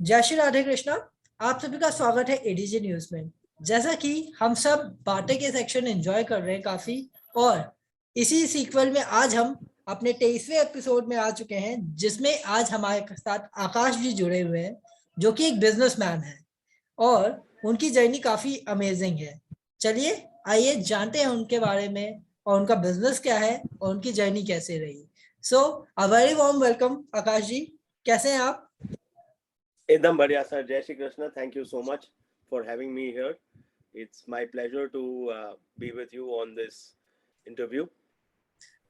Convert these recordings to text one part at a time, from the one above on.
जय श्री राधे कृष्णा। आप सभी का स्वागत है एडीजे न्यूज में। जैसा कि हम सब बातें के सेक्शन एंजॉय कर रहे हैं काफी, और इसी सीक्वल में आज हम अपने 23वें एपिसोड में आ चुके हैं, जिसमें आज हमारे साथ आकाश जी जुड़े हुए हैं, जो कि एक बिजनेसमैन है और उनकी जर्नी काफी अमेजिंग है। चलिए आइए जानते हैं उनके बारे में और उनका बिजनेस क्या है और उनकी जर्नी कैसे रही। सो अ वेरी वार्म वेलकम आकाश जी, कैसे हैं आप? एकदम बढ़िया सर। जय Shri Krishna. Thank you so much for having me here. It's my pleasure to be with you on this interview.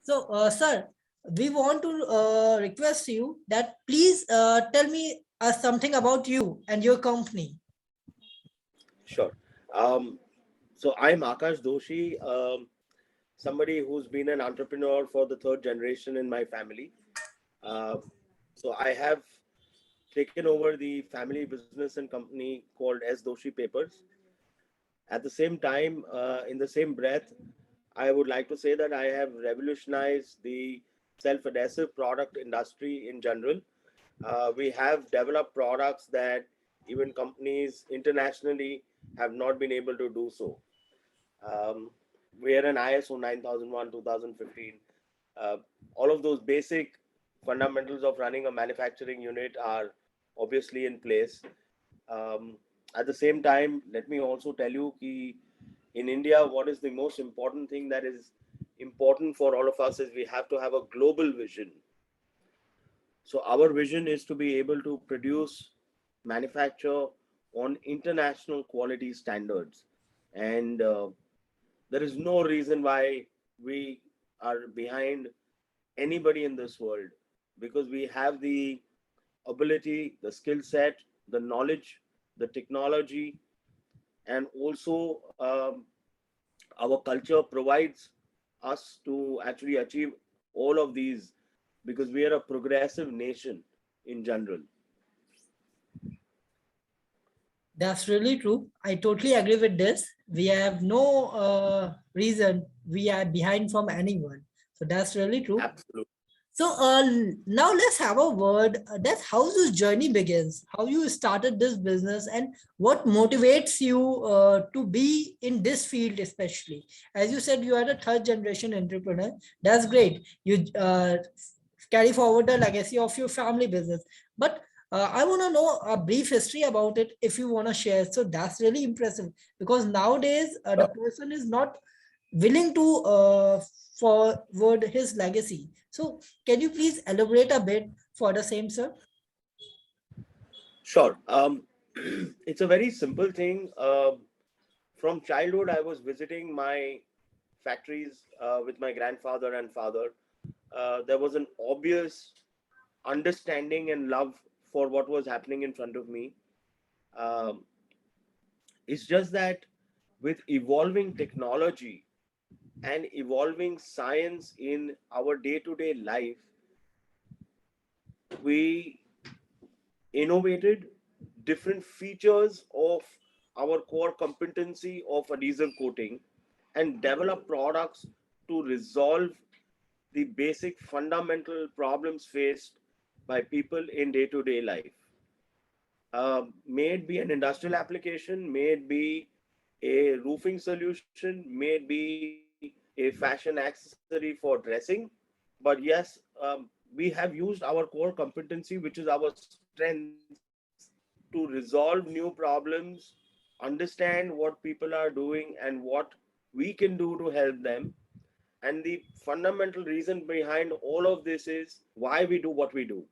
So, sir, we want to request you that please tell me something about you and your company. Sure. So I'm Aakash Doshi, somebody who's been an entrepreneur for the third generation in my family. So I have taken over the family business and company called S. Doshi Papers. At the same time, in the same breath, I would like to say that I have revolutionized the self-adhesive product industry in general. We have developed products that even companies internationally have not been able to do so. Um, we are an ISO 9001 2015. Uh, all of those basic fundamentals of running a manufacturing unit are obviously in place. Um, at the same time, let me also tell you that in India, what is the most important thing that is important for all of us is we have to have a global vision. So our vision is to be able to produce, manufacture on international quality standards, and there is no reason why we are behind anybody in this world, because we have the ability, the skill set, the knowledge, the technology, and also our culture provides us to actually achieve all of these, because we are a progressive nation in general. That's really true. I totally agree with this. We have no reason we are behind from anyone. So that's really true. Absolutely. So now let's have a word. That's how this journey begins. How you started this business and what motivates you to be in this field, especially as you said you are a third generation entrepreneur. That's great. You carry forward the legacy of your family business. But I want to know a brief history about it if you want to share. So that's really impressive, because nowadays the person is not willing to forward his legacy. So can you please elaborate a bit for the same, sir? Sure. It's a very simple thing. From childhood, I was visiting my factories with my grandfather and father. There was an obvious understanding and love for what was happening in front of me. Um, it's just that with evolving technology and evolving science in our day to day life, we innovated different features of our core competency of adhesive coating and develop products to resolve the basic fundamental problems faced by people in day to day life. May it be an industrial application, may it be a roofing solution, may it be a fashion accessory for dressing. But yes, we have used our core competency, which is our strength, to resolve new problems, understand what people are doing, and what we can do to help them. And the fundamental reason behind all of this is why we do what we do.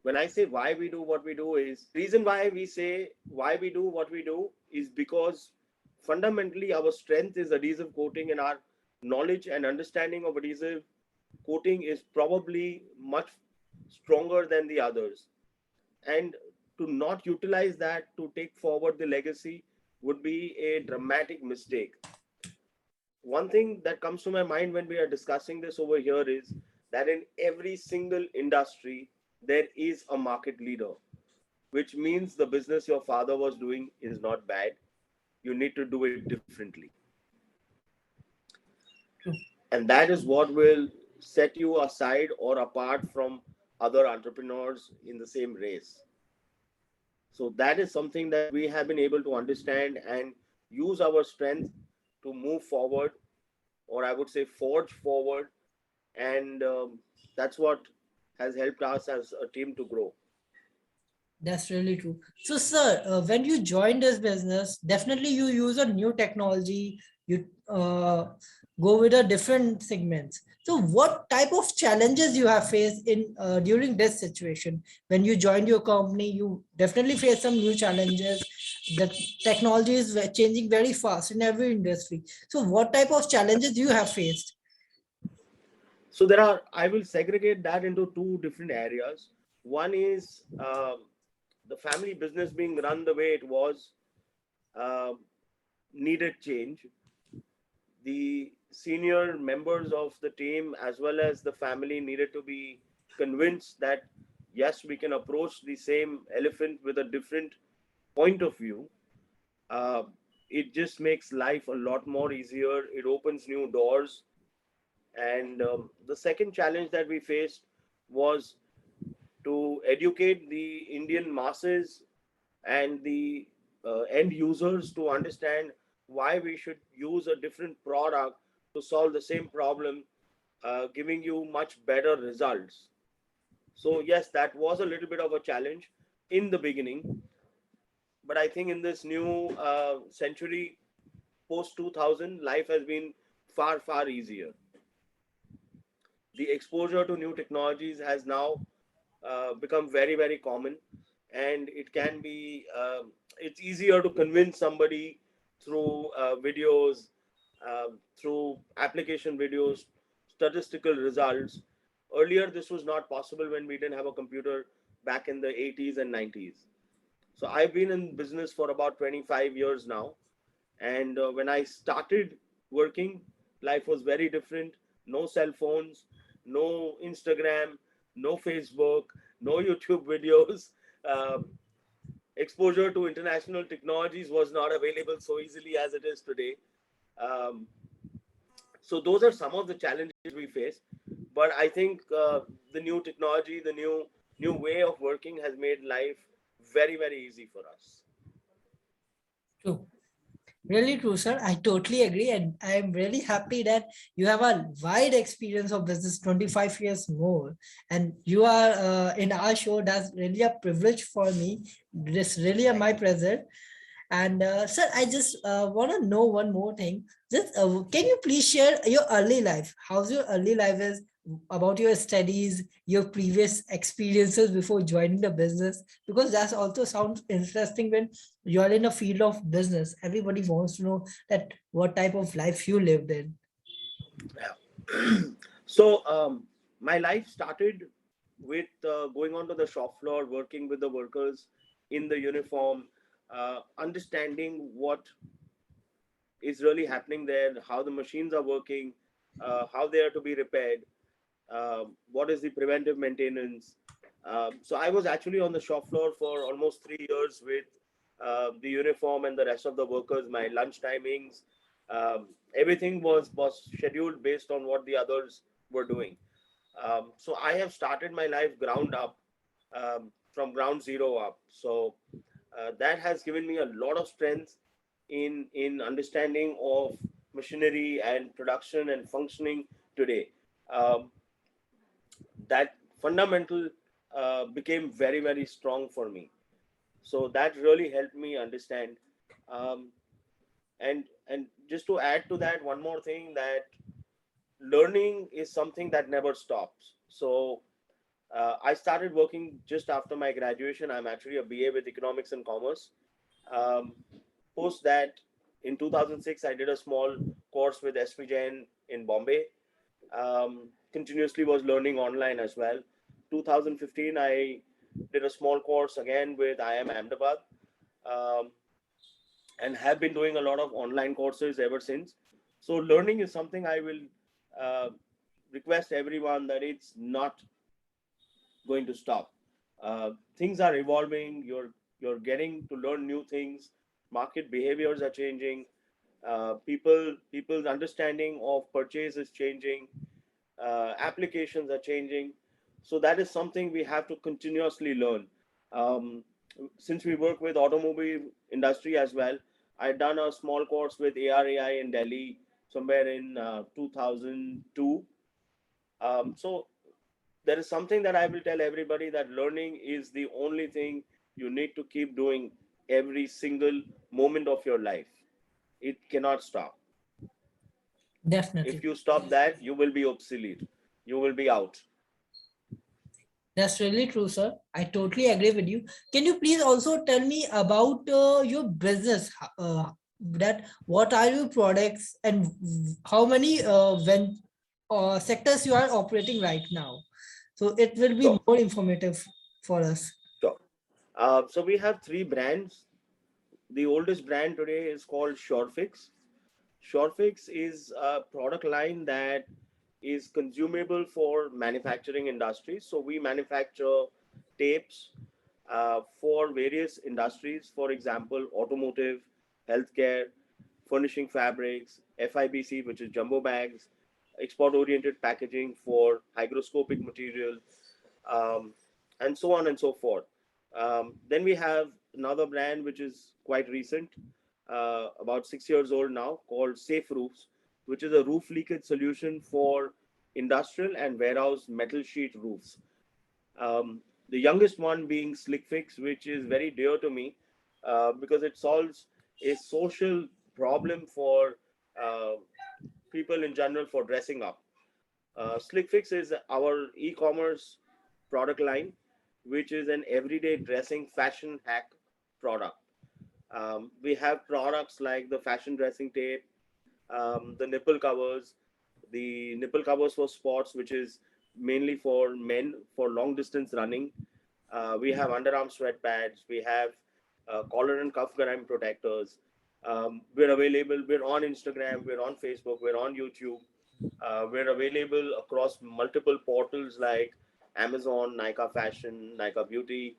When I say why we do what we do, is reason why we say why we do what we do is because fundamentally our strength is adhesive coating, and our knowledge and understanding of adhesive coating is probably much stronger than the others. And to not utilize that to take forward the legacy would be a dramatic mistake. One thing that comes to my mind when we are discussing this over here is that in every single industry, there is a market leader, which means the business your father was doing is not bad. You need to do it differently. And that is what will set you aside or apart from other entrepreneurs in the same race. So that is something that we have been able to understand and use our strength to move forward, or I would say forge forward. And that's what has helped us as a team to grow. That's really true. So, sir, when you joined this business, definitely you use a new technology. You go with a different segments. So, what type of challenges you have faced in during this situation? When you joined your company, you definitely faced some new challenges. The technology is changing very fast in every industry. So, what type of challenges you have faced? So there are, I will segregate that into two different areas. One is the family business being run the way it was, uh, needed change. The senior members of the team as well as the family needed to be convinced that yes, we can approach the same elephant with a different point of view. uh, it just makes life a lot more easier. It opens new doors. And the second challenge that we faced was to educate the Indian masses and the end users to understand why we should use a different product to solve the same problem, giving you much better results. So, yes, that was a little bit of a challenge in the beginning. But I think in this new century, post 2000, life has been far, far easier. The exposure to new technologies has now become very, very common, and it can be it's easier to convince somebody through videos, through application videos, statistical results. Earlier this was not possible when we didn't have a computer back in the 80s and 90s. So I've been in business for about 25 years now. And when I started working, life was very different. No cell phones, no Instagram, no Facebook, no YouTube videos. Um, Exposure to international technologies was not available so easily as it is today. Um, so those are some of the challenges we face. But I think the new technology, the new way of working has made life very, very easy for us. True. Really true, sir. I totally agree. And I'm really happy that you have a wide experience of business, 25 years more. And you are in our show. That's really a privilege for me. This really a Thank my you. pleasure. And sir, I just want to know one more thing. Just can you please share your early life? How's your early life is about your studies, your previous experiences before joining the business? Because that also sounds interesting when you are in a field of business. Everybody wants to know that what type of life you lived in. Yeah. So my life started with going onto the shop floor, working with the workers in the uniform, understanding what is really happening there, how the machines are working, how they are to be repaired, what is the preventive maintenance. So I was actually on the shop floor for almost 3 years with the uniform and the rest of the workers. My lunch timings, everything was scheduled based on what the others were doing. So I have started my life ground up, from ground zero up. So that has given me a lot of strength in understanding of machinery and production and functioning today. Um, that fundamental became very, very strong for me. So that really helped me understand. Um, and just to add to that, one more thing, that learning is something that never stops. So I started working just after my graduation. I'm actually a BA with economics and commerce. Um, Post that, in 2006, I did a small course with SP Jain in Bombay. Continuously was learning online as well. 2015, I did a small course again with IIM Ahmedabad, um, and have been doing a lot of online courses ever since. So learning is something I will uh, request everyone that it's not going to stop. Things are evolving. You're getting to learn new things. Market behaviors are changing. People's understanding of purchase is changing. Applications are changing. So that is something we have to continuously learn. Um, since we work with automobile industry as well, I done a small course with ARAI in Delhi somewhere in 2002. So there is something that I will tell everybody, that learning is the only thing you need to keep doing every single moment of your life. It cannot stop. If Definitely. you stop that, you will be obsolete. You will be out. That's really true, sir. I totally agree with you. Can you please also tell me about your business? That what are your products and how many when sectors you are operating right now? So it will be Sure, more informative for us. sure. So we have three brands. The oldest brand today is called Surefix. Surefix is a product line that is consumable for manufacturing industries. So we manufacture tapes for various industries, for example, automotive, healthcare, furnishing fabrics, FIBC, which is jumbo bags, export oriented packaging for hygroscopic material, um, and so on and so forth. Then we have another brand which is quite recent, about 6 years old now, called Safe Roofs, which is a roof leakage solution for industrial and warehouse metal sheet roofs. The youngest one being Slickfix, which is very dear to me because it solves a social problem for uh, people in general for dressing up. Slickfix is our e-commerce product line, which is an everyday dressing fashion hack product. We have products like the fashion dressing tape, the nipple covers for sports, which is mainly for men for long distance running. We have underarm sweat pads. We have collar and cuff gram protectors. We're available. We're on Instagram. We're on Facebook. We're on YouTube. We're available across multiple portals like Amazon, Nika Fashion, Nika Beauty,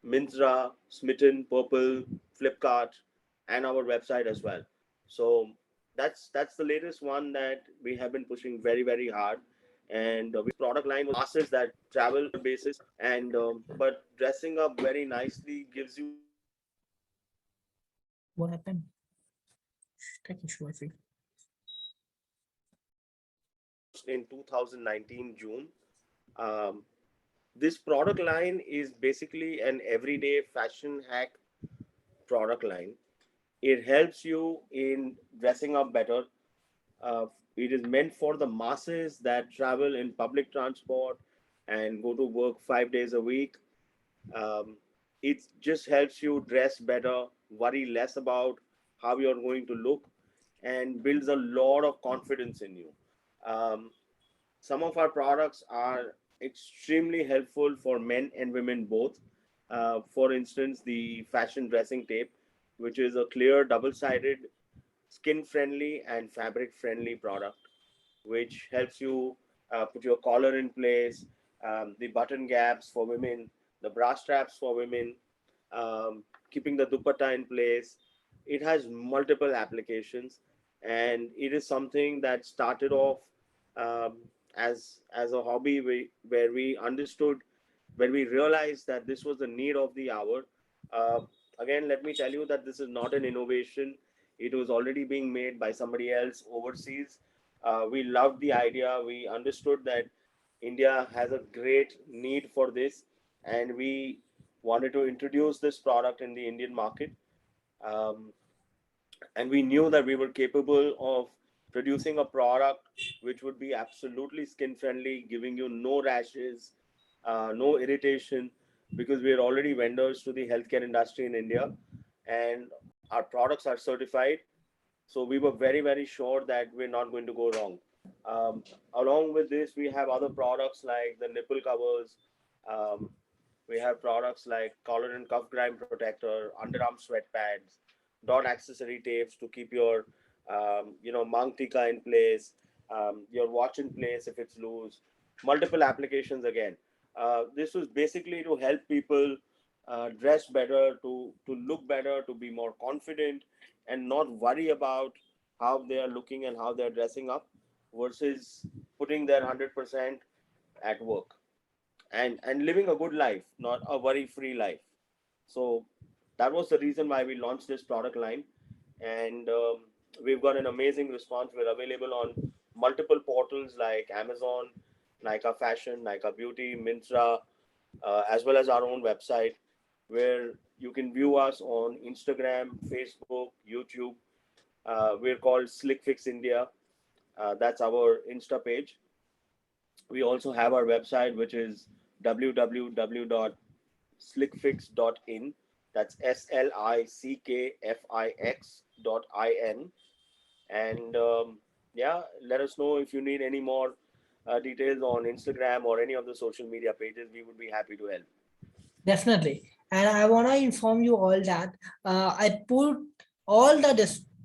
Myntra, Smitten, Purple, Flipkart, and our website as well. So that's the latest one that we have been pushing very hard. And product line was masses that travel basis, and but dressing up very nicely gives you What happened? Tech issue, I feel. in 2019 June. Um, this product line is basically an everyday fashion hack product line. It helps you in dressing up better. It is meant for the masses that travel in public transport and go to work 5 days a week. Um, it just helps you dress better, worry less about how you're going to look, and builds a lot of confidence in you. Um, some of our products are extremely helpful for men and women both. For instance, the fashion dressing tape, which is a clear double sided, skin friendly, and fabric friendly product, which helps you put your collar in place, the button gaps for women, the bra straps for women, keeping the dupatta in place. It has multiple applications, and it is something that started off um, as a hobby where we understood, where we realized that this was the need of the hour. Uh, Again, let me tell you that this is not an innovation. It was already being made by somebody else overseas. We loved the idea. We understood that India has a great need for this, and we wanted to introduce this product in the Indian market. Um, and we knew that we were capable of producing a product which would be absolutely skin friendly, giving you no rashes, no irritation, because we are already vendors to the healthcare industry in India, and our products are certified. So we were very sure that we're not going to go wrong. Um, Along with this, we have other products like the nipple covers. Um, we have products like collar and cuff grime protector, underarm sweat pads, dot accessory tapes to keep your, mang tika in place, your watch in place if it's loose. Multiple applications again. This was basically to help people dress better, to look better, to be more confident, and not worry about how they are looking and how they are dressing up, versus putting their 100% at work and living a good life, not a worry free life. So that was the reason why we launched this product line. And we've got an amazing response. We're available on multiple portals like Amazon, Nykaa Fashion, Nykaa Beauty, Myntra, as well as our own website, where you can view us on Instagram, Facebook, YouTube. We're called Slickfix India. That's our Insta page. We also have our website, which is www.slickfix.in. That's SLICKFIX.in. And yeah, let us know if you need any more details on Instagram or any of the social media pages. We would be happy to help. Definitely. And I want to inform you all that I put all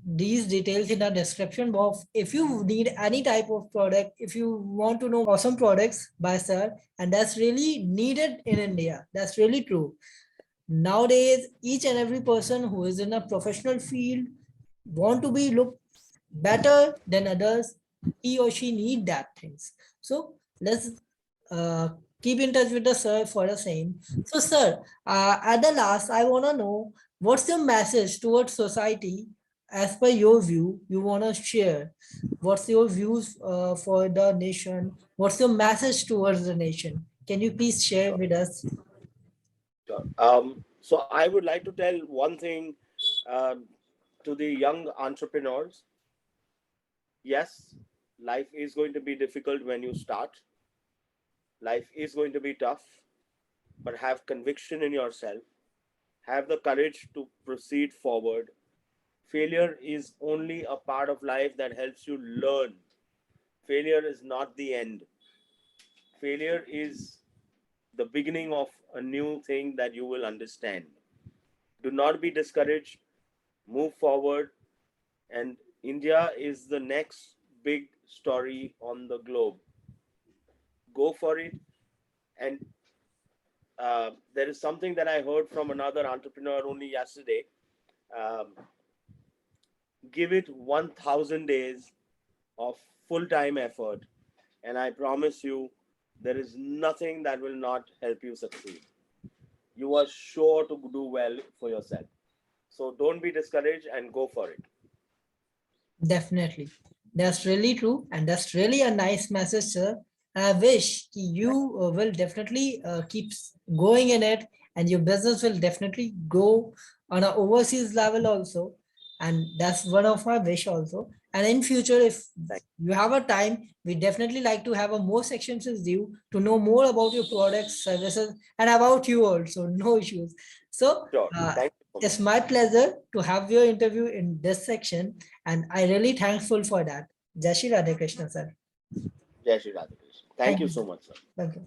these details in the description box. If you need any type of product, if you want to know awesome products by sir, and that's really needed in India. That's really true. Nowadays, each and every person who is in a professional field want to be look better than others. He or she need that things. So let's uh, keep in touch with the sir for the same. So sir, at the last, I want to know what's your message towards society as per your view you want to share. What's your views for the nation? What's your message towards the nation? Can you please share with us? Sure. So I would like to tell one thing um, to the young entrepreneurs. Yes, life is going to be difficult when you start. Life is going to be tough, but have conviction in yourself. Have the courage to proceed forward. Failure is only a part of life that helps you learn. Failure is not the end. Failure is the beginning of a new thing that you will understand. Do not be discouraged. Move forward. And India is the next big story on the globe. Go for it. And there is something that I heard from another entrepreneur only yesterday. Um, give it 1000 days of full time effort, and I promise you, there is nothing that will not help you succeed. You are sure to do well for yourself. So don't be discouraged and go for it. Definitely. That's really true. And that's really a nice message, sir. I wish you will definitely keep going in it and your business will definitely go on an overseas level also. And that's one of my wish also. And in future, if Thank you have a time, we definitely like to have a more sections with you to know more about your products, services, and about you also. No issues. So you. Sure. Thank you so much. it's my pleasure to have your interview in this section, and I really thankful for that. Jai Shri Radhe Krishna, sir. Jai Shri Radha Krishna. Thank Thank you you. so much, sir. Thank you.